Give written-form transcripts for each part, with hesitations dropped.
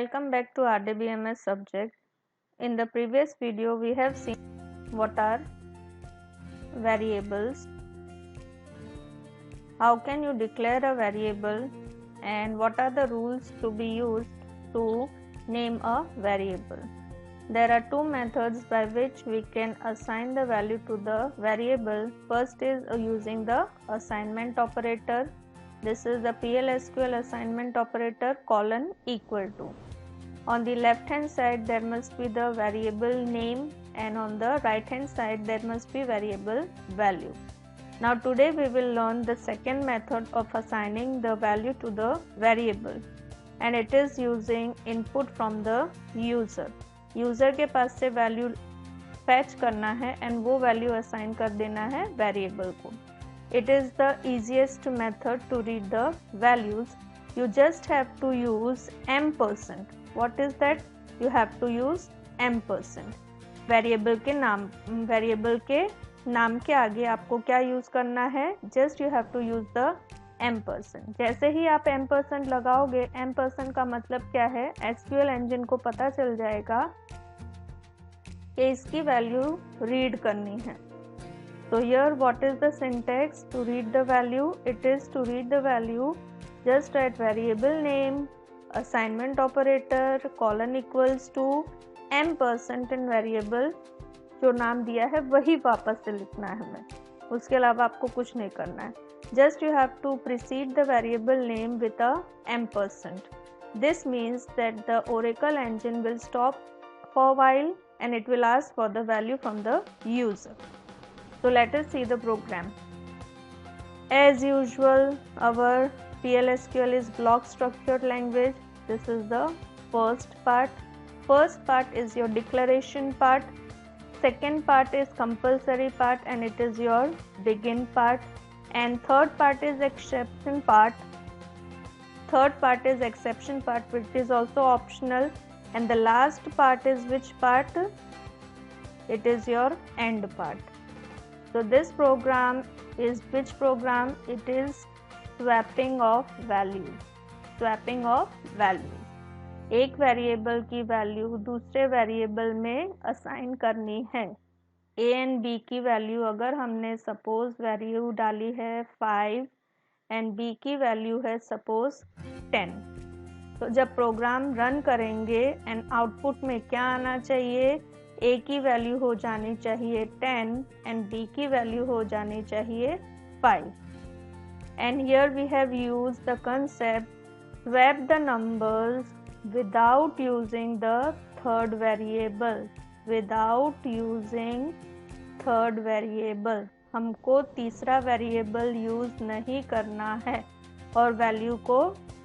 Welcome back to RDBMS subject. In the previous video we have seen what are variables, how can you declare a variable, and what are the rules to be used to name a variable. There are two methods by which we can assign the value to the variable. First is using the assignment operator. This is the PL/SQL assignment operator : equal to. On the left hand side there must be the variable name, and on the right hand side there must be variable value. Now today we will learn the second method of assigning the value to the variable, and it is using input from the user. User के पास से value fetch करना है and वो value assign कर देना है variable को. It is the easiest method to read the values. You just have to use ampersand. What is that? You have to use ampersand. Variable के नाम के आगे आपको क्या यूज करना है? Just you have to use the ampersand. जैसे ही आप एम्परसेंट लगाओगे, एम्परसेंट का मतलब क्या है? एसक्यूएल इंजन को पता चल जाएगा कि इसकी वैल्यू रीड करनी है. तो here what is the syntax to read the value? It is to read the value just write variable name, assignment operator, colon equals to ampersand and variable जो नाम दिया है वही वापस से लिखना है हमें. उसके अलावा आपको कुछ नहीं करना है. Just you have to precede the variable name with a ampersand. This means that the Oracle engine will stop for a while and it will ask for the value from the user. So let us see the program. As usual, our PL/SQL is block structured language. This is the first part. First part is your declaration part. Second part is compulsory part and it is your begin part. And third part is exception part. Third part is exception part, which is also optional. And the last part is which part? It is your end part. So this program is which program? It is swapping of values. Swapping of values. एक variable की value दूसरे variable में assign करनी है. ए and B की value अगर हमने suppose value डाली है 5 एंड बी की वैल्यू है सपोज 10, तो जब प्रोग्राम रन करेंगे एंड आउटपुट में क्या आना चाहिए? ए की वैल्यू हो जानी चाहिए 10 एंड बी की वैल्यू हो जानी चाहिए 5. And here we have used the concept swap the numbers without using the third variable. Without using third variable, हमको तीसरा वेरिएबल यूज नहीं करना है और वैल्यू को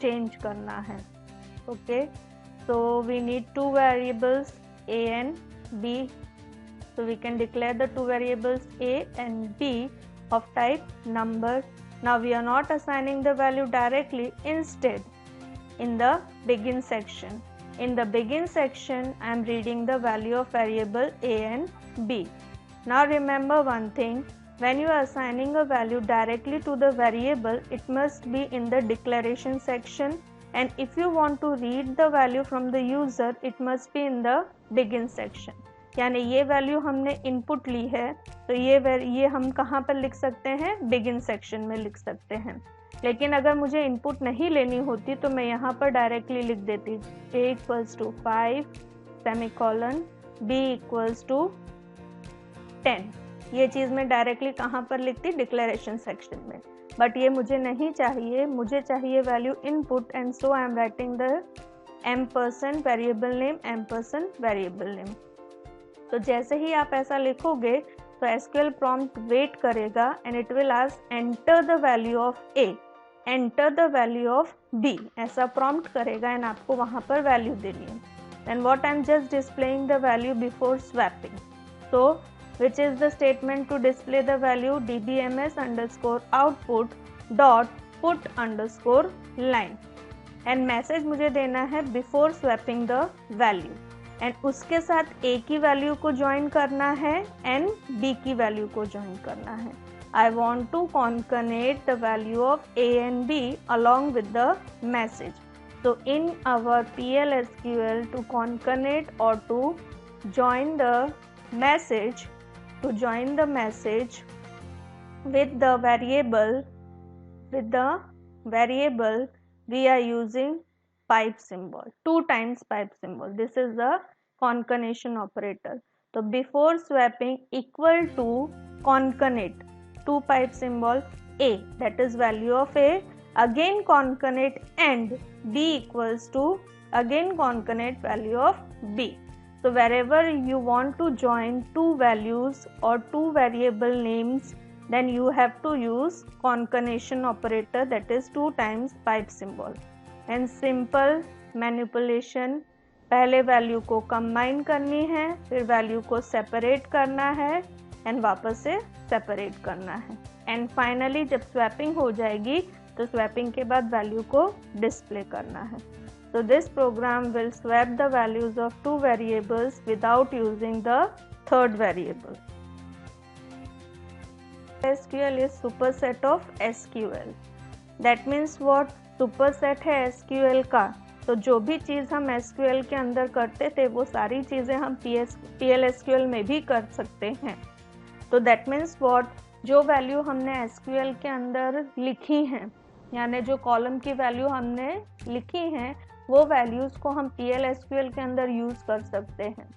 चेंज करना है. Okay, so we need two variables A and B. So we can declare the two variables A and B of type number. Now we are not assigning the value directly. Instead, in the begin section, in the begin section I am reading the value of variable a and b. Now remember one thing, when you are assigning a value directly to the variable, it must be in the declaration section, and if you want to read the value from the user, it must be in the begin section. यानी ये value हमने input ली है तो ये हम कहाँ पर लिख सकते हैं? बिगिन सेक्शन में लिख सकते हैं. लेकिन अगर मुझे इनपुट नहीं लेनी होती तो मैं यहाँ पर डायरेक्टली लिख देती a equals to 5 semicolon b equals to 10. ये चीज़ मैं डायरेक्टली कहाँ पर लिखती? डिक्लेरेशन सेक्शन में. बट ये मुझे नहीं चाहिए. मुझे चाहिए value input, and so I am writing the ampersand variable name, ampersand variable name. तो जैसे ही आप ऐसा लिखोगे तो एसक्यूएल प्रॉम्प्ट वेट करेगा and it will ask enter the value of A, enter the value of B, ऐसा prompt करेगा एंड आपको वहाँ पर वैल्यू देनी है. And what I am just displaying the value before swapping. So which is the statement to display the value? dbms_output dot put underscore line. And message मुझे देना है before swapping the value, and उसके साथ A की value को join करना है and B की वैल्यू को ज्वाइन करना है. I want to concatenate the value of A and B along with the message. So in our PLSQL, to concatenate or to join the message, with the variable, we are using pipe symbol, 2 times pipe symbol. This is the concatenation operator. So before swapping, equal to concatenate, 2 pipe symbol a, that is value of a, again concatenate, and b equals to again concatenate value of b. So wherever you want to join 2 values or 2 variable names, then you have to use concatenation operator, that is 2 times pipe symbol. And simple manipulation, पहले value को combine करनी है, फिर value को separate करना है and वापस से सेपरेट करना है, एंड फाइनली जब स्वैपिंग हो जाएगी तो स्वैपिंग के बाद वैल्यू को डिस्प्ले करना है. So this program will swap the values of 2 variables without using the third variable. SQL is superset of SQL. That means what? Superset है SQL का, तो जो भी चीज़ हम SQL के अंदर करते थे वो सारी चीज़ें हम PLSQL में भी कर सकते हैं. तो that means what? जो वैल्यू हमने SQL के अंदर लिखी हैं, यानी जो कॉलम की वैल्यू हमने लिखी हैं, वो वैल्यूज़ को हम PLSQL के अंदर यूज़ कर सकते हैं.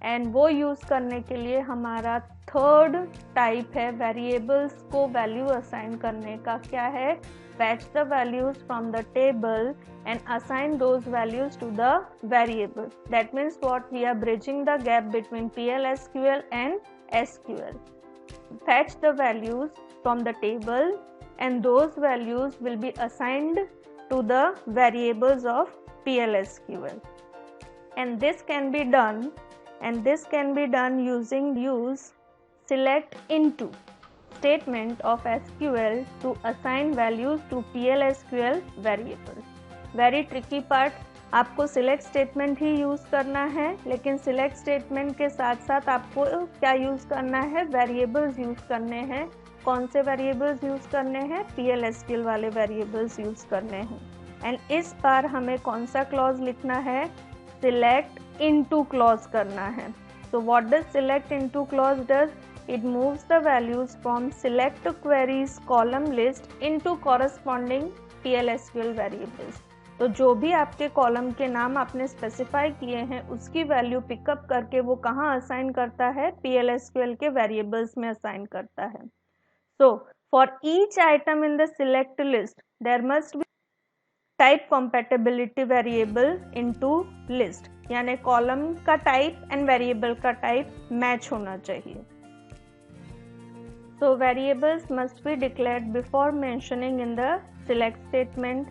एंड वो यूज़ करने के लिए हमारा थर्ड टाइप है वेरिएबल्स को वैल्यू असाइन करने का. क्या है? fetch the values from the table and assign those values to the variable. That means what? We are bridging the gap between PLSQL and SQL. Fetch the values from the table and those values will be assigned to the variables of PLSQL. And this can be done using select into statement of SQL to assign values to PLSQL variables. Very tricky part, आपको select statement ही use करना है, लेकिन select statement के साथ साथ आपको क्या use करना है? variables यूज़ करने हैं. कौन से variables यूज़ करने हैं? PLSQL वाले variables यूज़ करने हैं. एंड इस बार हमें कौन सा क्लॉज लिखना है? select into क्लॉज करना है. So what does select into clause does? It moves the values from select queries column list into corresponding PLSQL variables. तो जो भी आपके कॉलम के नाम आपने स्पेसिफाई किए हैं उसकी वैल्यू पिकअप करके वो कहाँ असाइन करता है? PLSQL के वेरिएबल्स में असाइन करता है. So for each item in the select list there must be type compatibility variable into list, यानी कॉलम का टाइप एंड वेरिएबल का टाइप मैच होना चाहिए. So variables must be declared before mentioning in the select statement.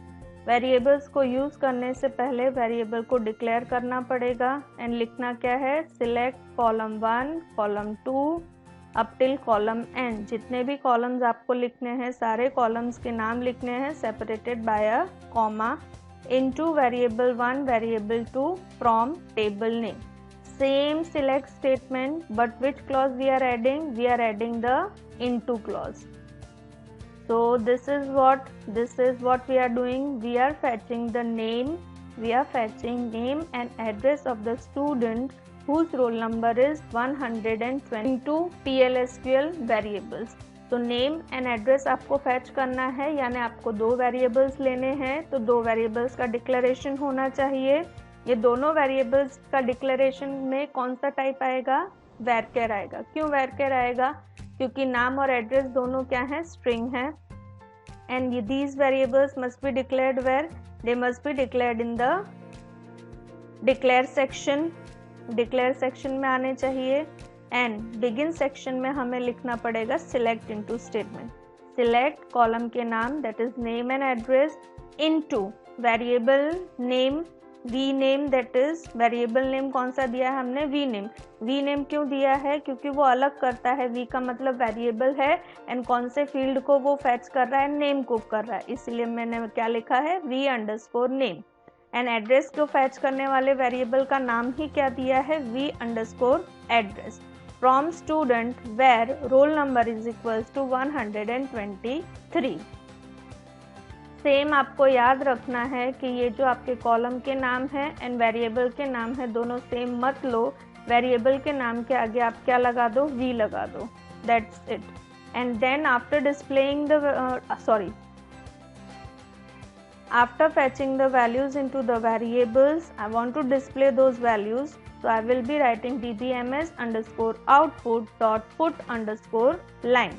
Variables को use करने से पहले variable को डिक्लेयर करना पड़ेगा एंड लिखना क्या है? Select column 1, column 2 up till column N. जितने भी कॉलम्स आपको लिखने हैं सारे कॉलम्स के नाम लिखने हैं separated by a comma into variable 1, variable 2 from table name. Same select statement but which clause we are adding? We are adding the into clause. So this is what we are doing. We are fetching the name. We are fetching name and address of the student whose roll number is 120 to PLSQL variables. तो name and address आपको fetch करना है, यानी आपको 2 variables लेने हैं, तो 2 variables का डिक्लेरेशन होना चाहिए. ये दोनों वेरिएबल्स का डिक्लेरेशन में कौन सा टाइप आएगा? varchar आएगा. क्यों varchar आएगा? क्योंकि नाम और एड्रेस दोनों क्या हैं? स्ट्रिंग है. And these variables must be declared where? They must be declared in the declare section. Declare section में आने चाहिए. एंड बिगिन सेक्शन में हमें लिखना पड़ेगा select into statement. Select column के नाम that is name and address into variable name V name, that is variable name कौन सा दिया है हमने? We name. वी नेम क्यों दिया है? क्योंकि वो अलग करता है. वी का मतलब वेरिएबल है एंड कौन से फील्ड को वो फैच कर रहा है? नेम को कर रहा है, इसलिए मैंने क्या लिखा है? V underscore name. And address को फैच करने वाले वेरिएबल का नाम ही क्या दिया है? V underscore address. From student where roll number is equals to 123. Same आपको याद रखना है कि ये जो आपके कॉलम के नाम है एंड वेरिएबल के नाम है दोनों सेम मत लो, वेरिएबल के नाम के आगे आप क्या लगा दो, वी लगा दो, that's it. And then after displaying the after fetching the values into the variables, I want to display those values, so I will be writing dbms underscore output dot put underscore line.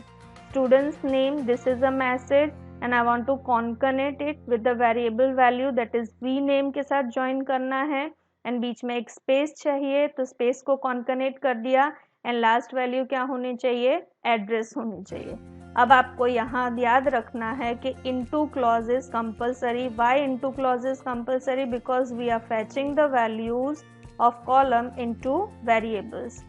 Student's name, this is a message and I want to concatenate it with the variable value, that is v name के साथ join करना है and बीच में एक space चाहिए तो space को concatenate कर दिया and last value क्या होनी चाहिए, address होनी चाहिए. अब आपको यहाँ याद रखना है कि into clause is compulsory. Why into clause is compulsory? Because we are fetching the values of column into variables.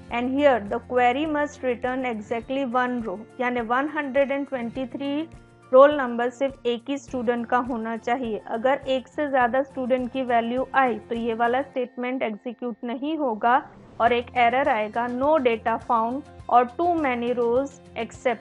And here the query must return exactly one row. यानी 123 रोल नंबर सिर्फ एक ही स्टूडेंट का होना चाहिए. अगर एक से ज़्यादा स्टूडेंट की वैल्यू आई तो ये वाला स्टेटमेंट एग्जीक्यूट नहीं होगा और एक एरर आएगा, नो डेटा फाउंड और टू मैनी रोज एक्सेप्शन.